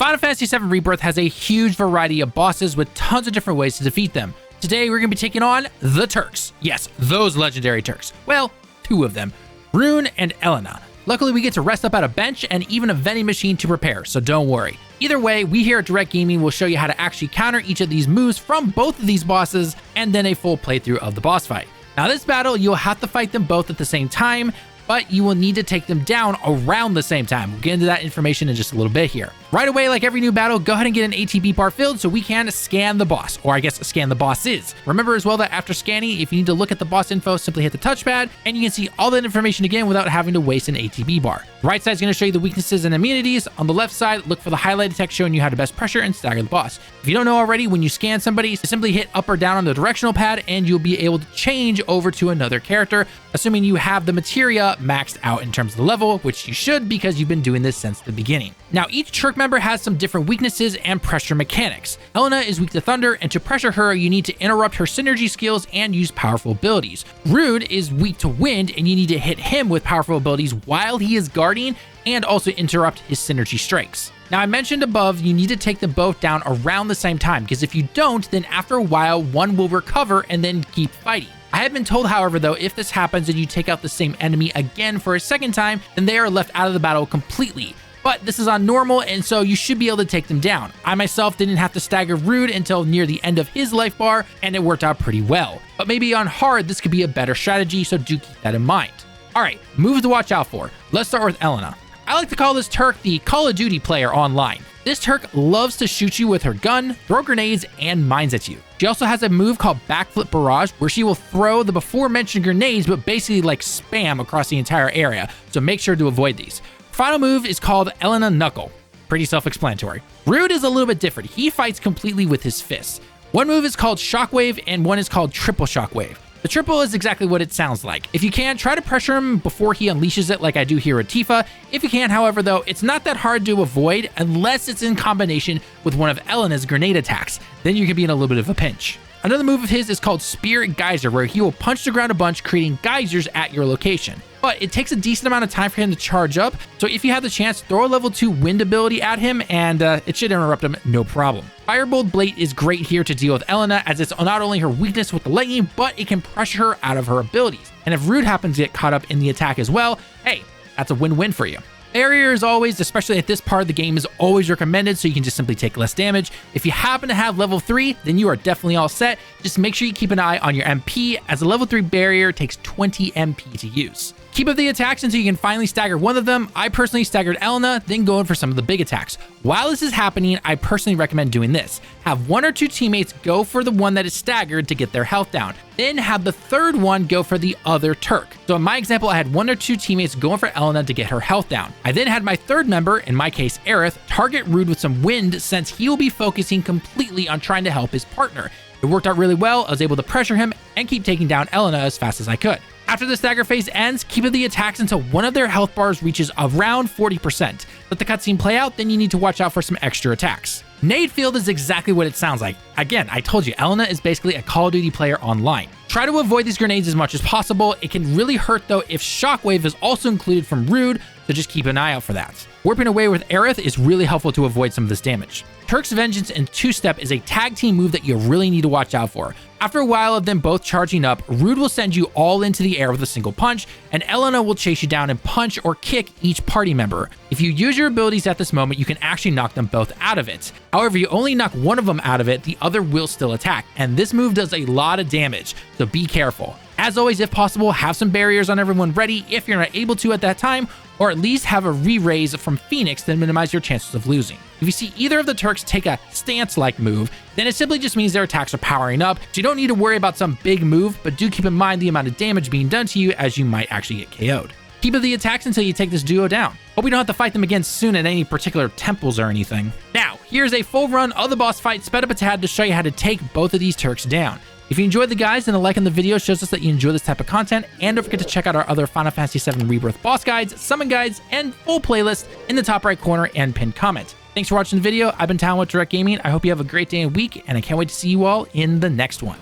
Final Fantasy VII Rebirth has a huge variety of bosses with tons of different ways to defeat them. Today, we're going to be taking on the Turks. Yes, those legendary Turks. Well, two of them, Rune and Elena. Luckily, we get to rest up at a bench and even a vending machine to prepare, so don't worry. Either way, we here at Direct Gaming will show you how to actually counter each of these moves from both of these bosses and then a full playthrough of the boss fight. Now, this battle, you'll have to fight them both at the same time, but you will need to take them down around the same time. We'll get into that information in just a little bit here. Right away, like every new battle, go ahead and get an ATB bar filled so we can scan the boss, or I guess scan the bosses. Remember as well that after scanning, if you need to look at the boss info, simply hit the touchpad and you can see all that information again without having to waste an ATB bar. The right side is going to show you the weaknesses and immunities. On the left side, look for the highlighted text showing you how to best pressure and stagger the boss. If you don't know already, when you scan somebody, simply hit up or down on the directional pad and you'll be able to change over to another character, assuming you have the materia maxed out in terms of the level, which you should because you've been doing this since the beginning. Now, each Turk member has some different weaknesses and pressure mechanics. Elena is weak to thunder, and to pressure her, you need to interrupt her synergy skills and use powerful abilities. Rune is weak to wind, and you need to hit him with powerful abilities while he is guarding and also interrupt his synergy strikes. Now, I mentioned above, you need to take them both down around the same time, because if you don't, then after a while, one will recover and then keep fighting. I have been told, however, though, if this happens and you take out the same enemy again for a second time, then they are left out of the battle completely. But this is on normal, and so you should be able to take them down. I myself didn't have to stagger Rune until near the end of his life bar, and it worked out pretty well. But maybe on hard, this could be a better strategy, so do keep that in mind. Alright, moves to watch out for. Let's start with Elena. I like to call this Turk the Call of Duty player online. This Turk loves to shoot you with her gun, throw grenades, and mines at you. She also has a move called Backflip Barrage, where she will throw the before mentioned grenades, but basically like spam across the entire area, so make sure to avoid these. Final move is called Elena Knuckle. Pretty self-explanatory. Rune is a little bit different. He fights completely with his fists. One move is called Shockwave and one is called Triple Shockwave. The triple is exactly what it sounds like. If you can, try to pressure him before he unleashes it like I do here at Tifa. If you can, however, though, it's not that hard to avoid unless it's in combination with one of Elena's grenade attacks. Then you can be in a little bit of a pinch. Another move of his is called Spirit Geyser, where he will punch the ground a bunch, creating geysers at your location. But it takes a decent amount of time for him to charge up, so if you have the chance, throw a level 2 wind ability at him, and it should interrupt him no problem. Firebolt Blade is great here to deal with Elena, as it's not only her weakness with the lightning, but it can pressure her out of her abilities. And if Rune happens to get caught up in the attack as well, hey, that's a win-win for you. Barrier is always, especially at this part of the game, is always recommended, so you can just simply take less damage. If you happen to have level 3, then you are definitely all set. Just make sure you keep an eye on your MP, as a level 3 barrier takes 20 MP to use. Keep up the attacks until you can finally stagger one of them. I personally staggered Elena, then going for some of the big attacks. While this is happening, I personally recommend doing this. Have one or two teammates go for the one that is staggered to get their health down. Then have the third one go for the other Turk. So in my example, I had one or two teammates going for Elena to get her health down. I then had my third member, in my case Aerith, target Rune with some wind since he will be focusing completely on trying to help his partner. It worked out really well. I was able to pressure him and keep taking down Elena as fast as I could. After the stagger phase ends, keep up the attacks until one of their health bars reaches around 40%. Let the cutscene play out, then you need to watch out for some extra attacks. Nade Field is exactly what it sounds like. Again, I told you, Elena is basically a Call of Duty player online. Try to avoid these grenades as much as possible. It can really hurt though if Shockwave is also included from Rune, so just keep an eye out for that. Warping away with Aerith is really helpful to avoid some of this damage. Turk's Vengeance and Two-Step is a tag team move that you really need to watch out for. After a while of them both charging up, Rune will send you all into the air with a single punch, and Elena will chase you down and punch or kick each party member. If you use your abilities at this moment, you can actually knock them both out of it. However, you only knock one of them out of it, the other will still attack, and this move does a lot of damage, so be careful. As always, if possible, have some barriers on everyone ready if you're not able to at that time, or at least have a re-raise from Phoenix to minimize your chances of losing. If you see either of the Turks take a stance-like move, then it simply just means their attacks are powering up, so you don't need to worry about some big move, but do keep in mind the amount of damage being done to you as you might actually get KO'd. Keep up the attacks until you take this duo down. Hope we don't have to fight them again soon at any particular temples or anything. Now, here's a full run of the boss fight sped up a tad to show you how to take both of these Turks down. If you enjoyed the guides, then a like on the video shows us that you enjoy this type of content, and don't forget to check out our other Final Fantasy VII Rebirth boss guides, summon guides, and full playlist in the top right corner and pinned comment. Thanks for watching the video. I've been Talon with Direct Gaming. I hope you have a great day and week, and I can't wait to see you all in the next one.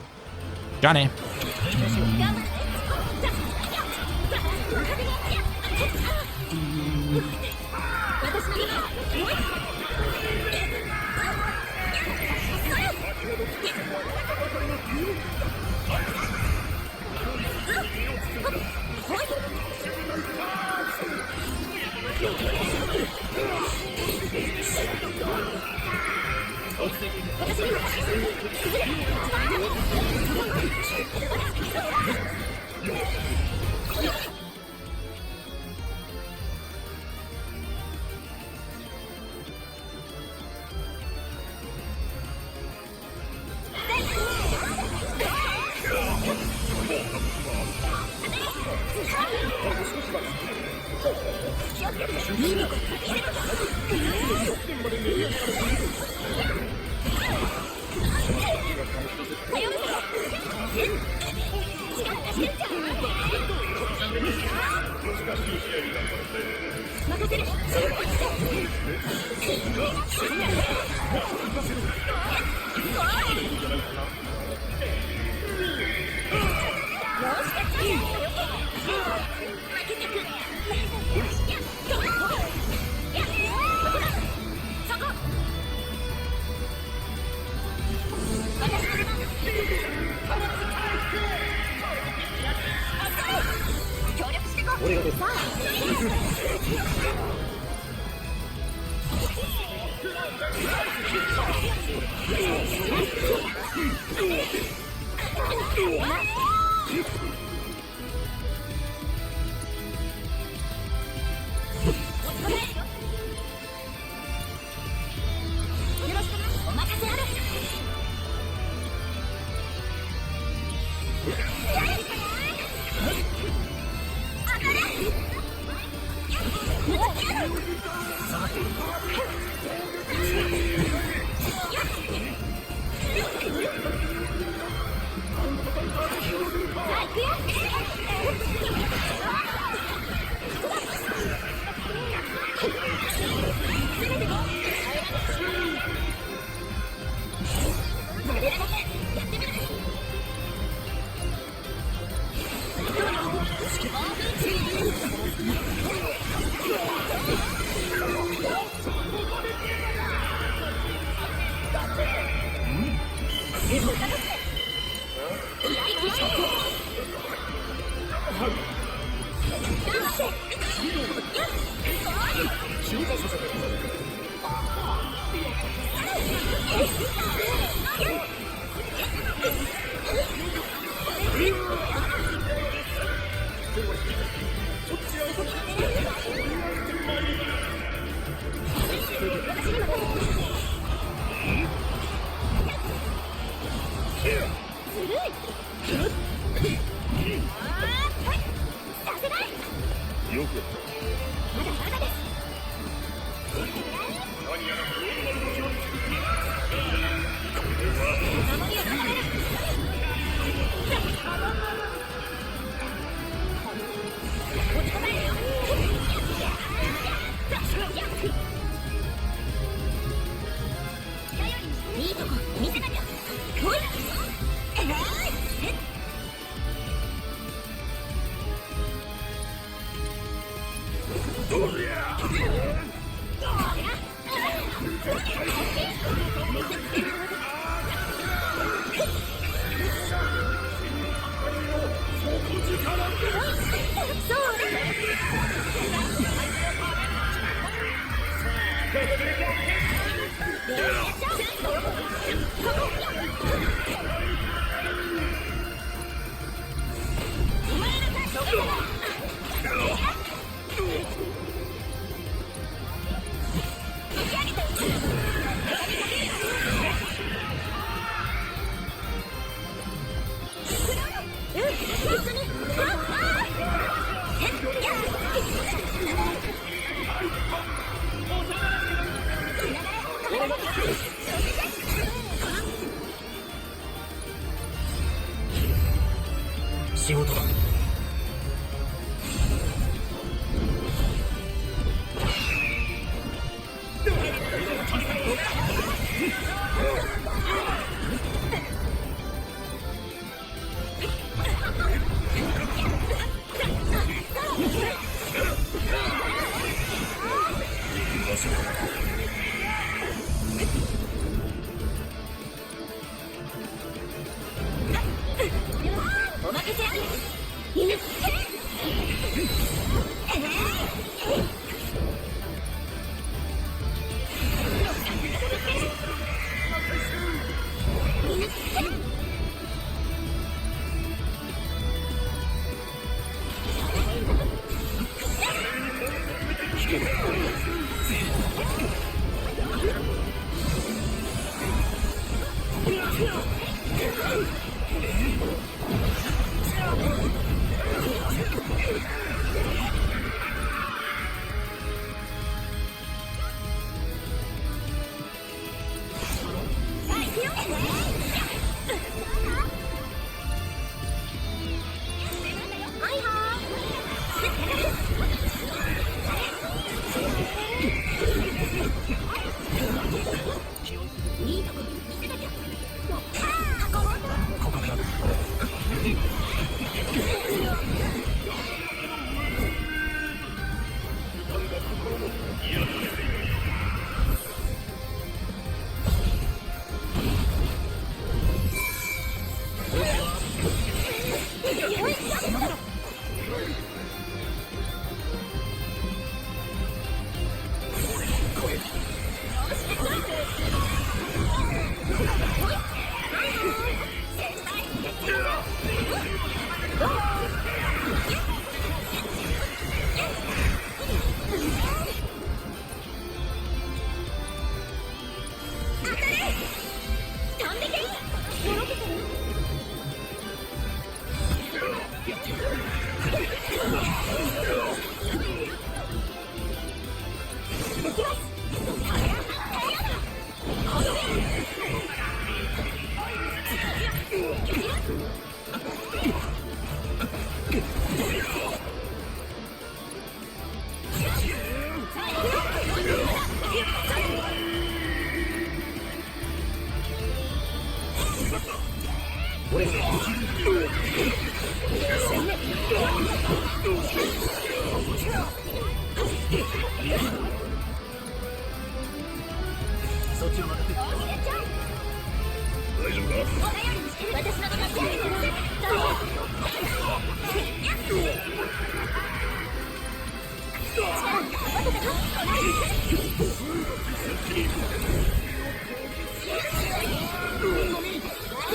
Johnny. 仕事だ。おまけせそっちを任せて。大丈夫か？私の助けに来る。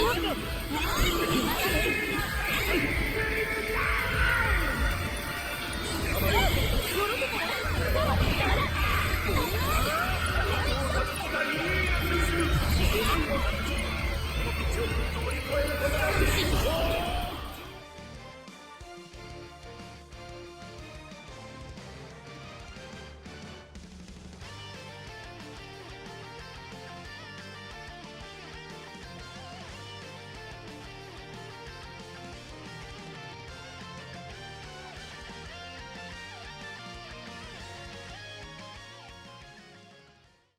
力